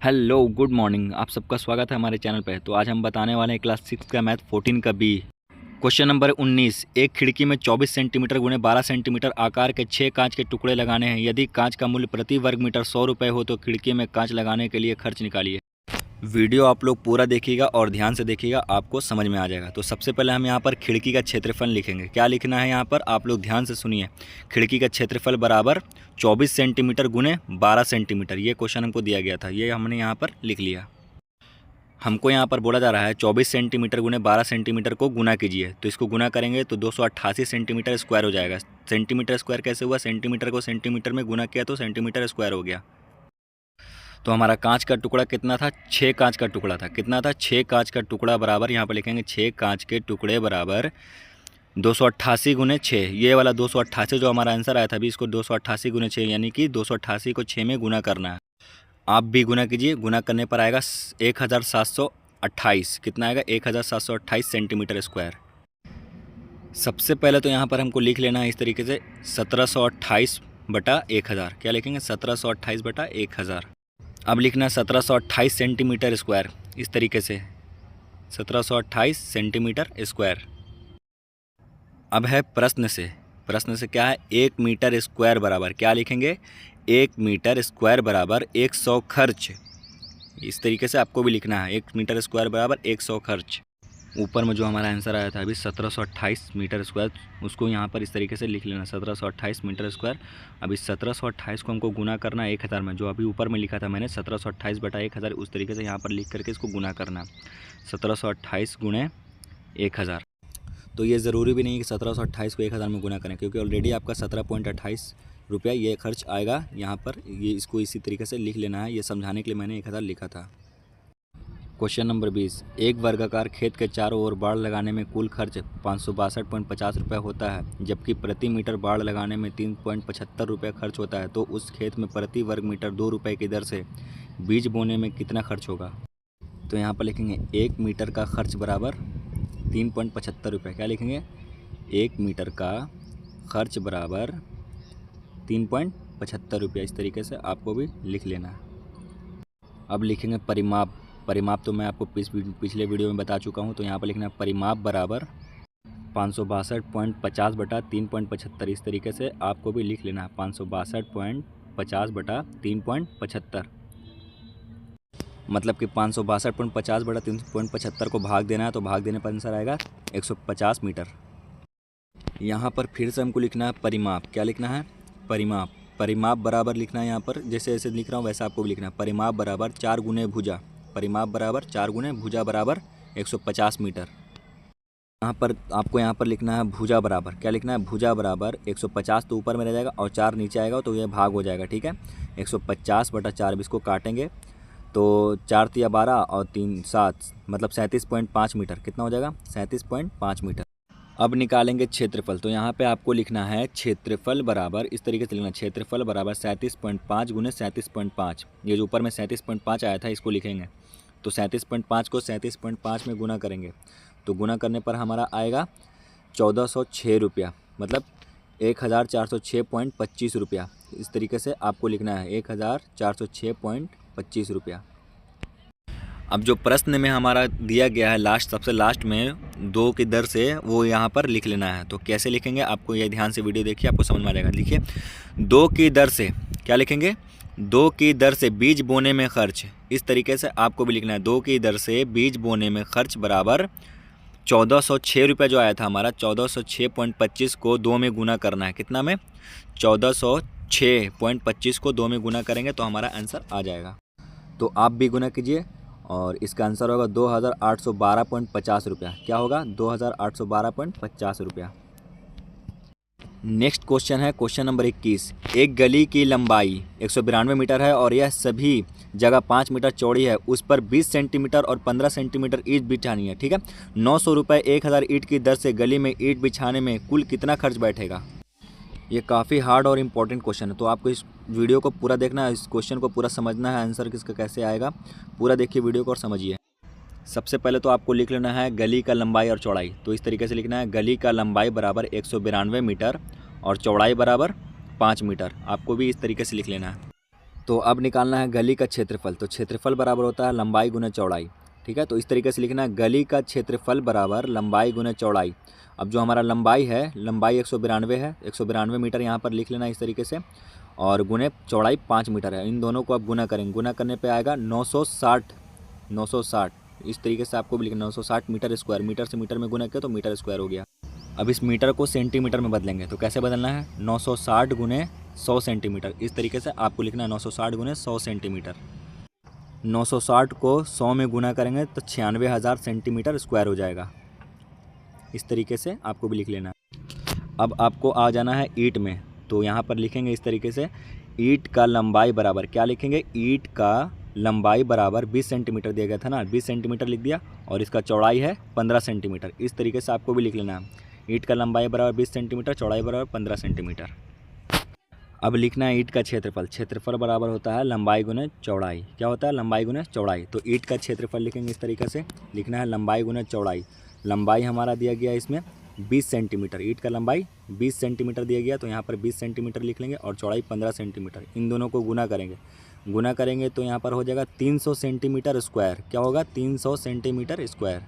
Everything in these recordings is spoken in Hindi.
Hello good morning. आप सबका स्वागत है हमारे चैनल पे। तो आज हम बताने वाले हैं क्लास 6 का मैथ 14 का बी। Question number 19। एक खिड़की में 24 सेंटीमीटर गुणे 12 सेंटीमीटर आकार के 6 कांच के टुकड़े लगाने हैं। यदि कांच का मूल्य प्रति वर्ग मीटर 100 रुपये हो तो खिड़की में कांच लगाने के लिए खर्च निकालिए। वीडियो आप लोग पूरा देखिएगा और ध्यान से देखिएगा, आपको समझ में आ जाएगा। तो सबसे पहले हम यहाँ पर खिड़की का क्षेत्रफल लिखेंगे। क्या लिखना है यहाँ पर, आप लोग ध्यान से सुनिए। खिड़की का क्षेत्रफल बराबर 24 सेंटीमीटर गुने 12 सेंटीमीटर। ये क्वेश्चन हमको दिया गया था, ये हमने यहाँ पर लिख लिया। हमको यहाँ पर बोला जा रहा है 24 सेंटीमीटर गुने 12 सेंटीमीटर को गुना कीजिए। तो इसको गुना करेंगे तो 288 सेंटीमीटर स्क्वायर हो जाएगा। सेंटीमीटर स्क्वायर कैसे हुआ, सेंटीमीटर को सेंटीमीटर में गुना किया तो सेंटीमीटर स्क्वायर हो गया। तो हमारा कांच का टुकड़ा कितना था, 6 कांच का टुकड़ा था। कितना था, 6 कांच का टुकड़ा बराबर, यहाँ पर लिखेंगे 6 कांच के टुकड़े बराबर 288 गुने 6। ये वाला 288 जो हमारा आंसर आया था अभी, इसको 288 गुने 6 यानी कि 288 को 6 में गुना करना है। आप भी गुना कीजिए, गुना करने पर आएगा 1728। कितना आएगा, 1728 सेंटीमीटर स्क्वायर। सबसे पहले तो यहाँ पर हमको लिख लेना है इस तरीके से 1728 बटा 1000। क्या लिखेंगे, 1728 बटा 1000। अब लिखना है 1728 सेंटीमीटर स्क्वायर, इस तरीके से 1728 सेंटीमीटर स्क्वायर। अब है प्रश्न से। प्रश्न से क्या है, 1 मीटर स्क्वायर बराबर, क्या लिखेंगे, 1 मीटर स्क्वायर बराबर 100 खर्च। इस तरीके से आपको भी लिखना है, 1 मीटर स्क्वायर बराबर 100 खर्च। ऊपर में जो हमारा आंसर आया था अभी 1728 मीटर स्क्वायर, उसको यहाँ पर इस तरीके से लिख लेना, 1728 मीटर स्क्वायर। अभी 1728 को हमको गुना करना है 1000 में, जो अभी ऊपर में लिखा था मैंने 1728 बटा 1000, उस तरीके से यहाँ पर लिख करके इसको गुना करना, 1728 गुणे 1000। तो ये ज़रूरी भी नहीं है कि 1728 को 1000 में गुना करें, क्योंकि ऑलरेडी आपका 17.28 रुपया ये खर्च आएगा यहाँ पर। ये इसको इसी तरीके से लिख लेना है, ये समझाने के लिए मैंने 1000 लिखा था। Question number 20। एक वर्गाकार खेत के चारों ओर बाड़ लगाने में कुल खर्च 562.50 रुपये होता है, जबकि प्रति मीटर बाड़ लगाने में 3.75 रुपये खर्च होता है। तो उस खेत में प्रति वर्ग मीटर 2 रुपये की दर से बीज बोने में कितना खर्च होगा। तो यहाँ पर लिखेंगे 1 मीटर का खर्च बराबर 3.75 रुपये। क्या लिखेंगे, 1 मीटर का खर्च बराबर 3.75 रुपये। इस तरीके से आपको भी लिख लेना है। अब लिखेंगे परिमाप। परिमाप तो मैं आपको पिछले वीडियो में बता चुका हूँ। तो यहाँ पर लिखना परिमाप बराबर 562.50 बटा 3.75। इस तरीके से आपको भी लिख लेना है, 562.50 बटा 3.75। मतलब कि 562.50 बटा 3.75 को भाग देना है, तो भाग देने पर आंसर आएगा 150 मीटर। यहाँ पर फिर से हमको लिखना है परिमाप। क्या लिखना है, परिमाप। परिमाप बराबर लिखना है यहाँ पर, जैसे जैसे लिख रहा हूँ वैसा आपको भी लिखना है। परिमाप बराबर 4 गुने भुजा। परिमाप बराबर 4 गुने भुजा बराबर 150 मीटर। यहाँ पर आपको यहाँ पर लिखना है भुजा बराबर, क्या लिखना है, भुजा बराबर 150 तो ऊपर में रह जाएगा और 4 नीचे आएगा, तो ये भाग हो जाएगा। ठीक है, 150 बटा 4, इसको काटेंगे तो 4 तिया 12 और 3 7, मतलब 37.5 मीटर। कितना हो जाएगा, 37.5 मीटर। अब निकालेंगे क्षेत्रफल। तो यहाँ पे आपको लिखना है क्षेत्रफल बराबर, इस तरीके से लिखना, क्षेत्रफल बराबर 37.5 गुने 37.5। ये जो ऊपर में 37.5 आया था इसको लिखेंगे। तो 37.5 को 37.5 में गुना करेंगे, तो गुना करने पर हमारा आएगा 1406 रुपया, मतलब 1406.25 रुपया। इस तरीके से आपको लिखना है 1406.25 रुपया। अब जो प्रश्न में हमारा दिया गया है लास्ट, सबसे लास्ट में 2 की दर से, वो यहाँ पर लिख लेना है। तो कैसे लिखेंगे, आपको ये ध्यान से वीडियो देखिए, आपको समझ में आ जाएगा। लिखिए 2 की दर से, क्या लिखेंगे, 2 की दर से बीज बोने में खर्च। इस तरीके से आपको भी लिखना है, 2 की दर से बीज बोने में खर्च बराबर 1406 रुपये जो आया था हमारा, 1406.25 को 2 में गुना करना है। कितना में, 1406.25 को 2 में गुना करेंगे तो हमारा आंसर आ जाएगा। तो आप भी गुना कीजिए और इसका आंसर होगा 2812.50 रुपया। क्या होगा, 2812.50 रुपया। नेक्स्ट क्वेश्चन है क्वेश्चन नंबर 21। एक गली की लंबाई 192 मीटर है और यह सभी जगह 5 मीटर चौड़ी है। उस पर 20 सेंटीमीटर और 15 सेंटीमीटर ईंट बिछानी है। ठीक है, 900 रुपये 1000 ईंट की दर से गली में ईंट बिछाने में कुल कितना खर्च बैठेगा। ये काफ़ी हार्ड और इम्पॉर्टेंट क्वेश्चन है, तो आपको इस वीडियो को पूरा देखना है, इस क्वेश्चन को पूरा समझना है, आंसर किसका कैसे आएगा। पूरा देखिए वीडियो को और समझिए। सबसे पहले तो आपको लिख लेना है गली का लंबाई और चौड़ाई। तो इस तरीके से लिखना है, गली का लंबाई बराबर 192 मीटर और चौड़ाई बराबर 5 मीटर। आपको भी इस तरीके से लिख लेना है। तो अब निकालना है गली का क्षेत्रफल। तो क्षेत्रफल बराबर होता है लंबाई गुना चौड़ाई। ठीक है, तो इस तरीके से लिखना है, गली का क्षेत्रफल बराबर लंबाई गुना चौड़ाई। अब जो हमारा लंबाई है, लंबाई 192 है, 192 मीटर यहाँ पर लिख लेना इस तरीके से, और गुने चौड़ाई 5 मीटर है। इन दोनों को अब गुना करेंगे, गुना करने पे आएगा 960। इस तरीके से आपको भी लिखना 960 मीटर स्क्वायर। मीटर से मीटर में गुना किया तो मीटर स्क्वायर हो गया। अब इस मीटर को सेंटीमीटर में बदलेंगे, तो कैसे बदलना है, 960 गुने 100 सेंटीमीटर। इस तरीके से आपको लिखना है 960 गुने 100 सेंटीमीटर। 960 को 100 में गुना करेंगे तो 96,000 सेंटीमीटर स्क्वायर हो जाएगा। इस तरीके से आपको भी लिख लेना है। अब आपको आ जाना है ईंट में। तो यहाँ पर लिखेंगे इस तरीके से, ईंट का लंबाई बराबर, क्या लिखेंगे, ईंट का लंबाई बराबर 20 सेंटीमीटर दिया गया था ना, 20 सेंटीमीटर लिख दिया, और इसका चौड़ाई है 15 सेंटीमीटर। इस तरीके से आपको भी लिख लेना है, ईंट का लंबाई बराबर 20 सेंटीमीटर, चौड़ाई बराबर 15 सेंटीमीटर। अब लिखना है ईंट का क्षेत्रफल। क्षेत्रफल बराबर होता है लंबाई गुने चौड़ाई। क्या होता है, लंबाई गुने चौड़ाई। तो ईंट का क्षेत्रफल लिखेंगे इस तरीके से, लिखना है लंबाई गुने चौड़ाई। लंबाई हमारा दिया गया इसमें 20 सेंटीमीटर, ईंट का लंबाई 20 सेंटीमीटर दिया गया, तो यहाँ पर 20 सेंटीमीटर लिख लेंगे, और चौड़ाई 15 सेंटीमीटर। इन दोनों को गुना करेंगे, गुना करेंगे तो यहाँ पर हो जाएगा 300 सेंटीमीटर स्क्वायर। क्या होगा, 300 सेंटीमीटर स्क्वायर।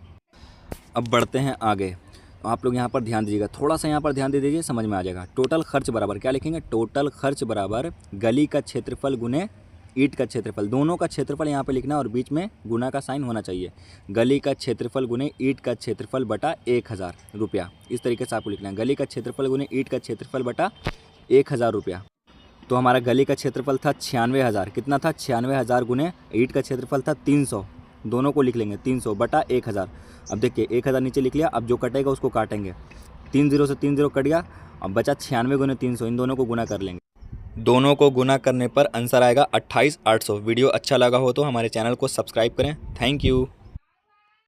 अब बढ़ते हैं आगे। तो आप लोग यहाँ पर ध्यान दीजिएगा, थोड़ा सा यहाँ पर ध्यान दे दीजिए, समझ में आ जाएगा। टोटल खर्च बराबर, क्या लिखेंगे, टोटल खर्च बराबर गली का क्षेत्रफल गुने ईंट का क्षेत्रफल। दोनों का क्षेत्रफल यहाँ पे लिखना है और बीच में गुना का साइन होना चाहिए। गली का क्षेत्रफल गुने ईंट का क्षेत्रफल बटा 1000 रुपया। इस तरीके से आपको लिखना है, गली का क्षेत्रफल गुने ईंट का क्षेत्रफल बटा 1000 रुपया। तो हमारा गली का क्षेत्रफल था 96,000, कितना था, 96,000 गुने ईंट का क्षेत्रफल था 300। दोनों को लिख लेंगे, 300 बटा 1000। अब देखिए 1000 नीचे लिख लिया, अब जो कटेगा उसको काटेंगे, 3 0 से 3 0 कट गया, अब बचा 96 गुने 300। इन दोनों को गुना कर लेंगे, दोनों को गुना करने पर आंसर आएगा 28,800। वीडियो अच्छा लगा हो तो हमारे चैनल को सब्सक्राइब करें। Thank you.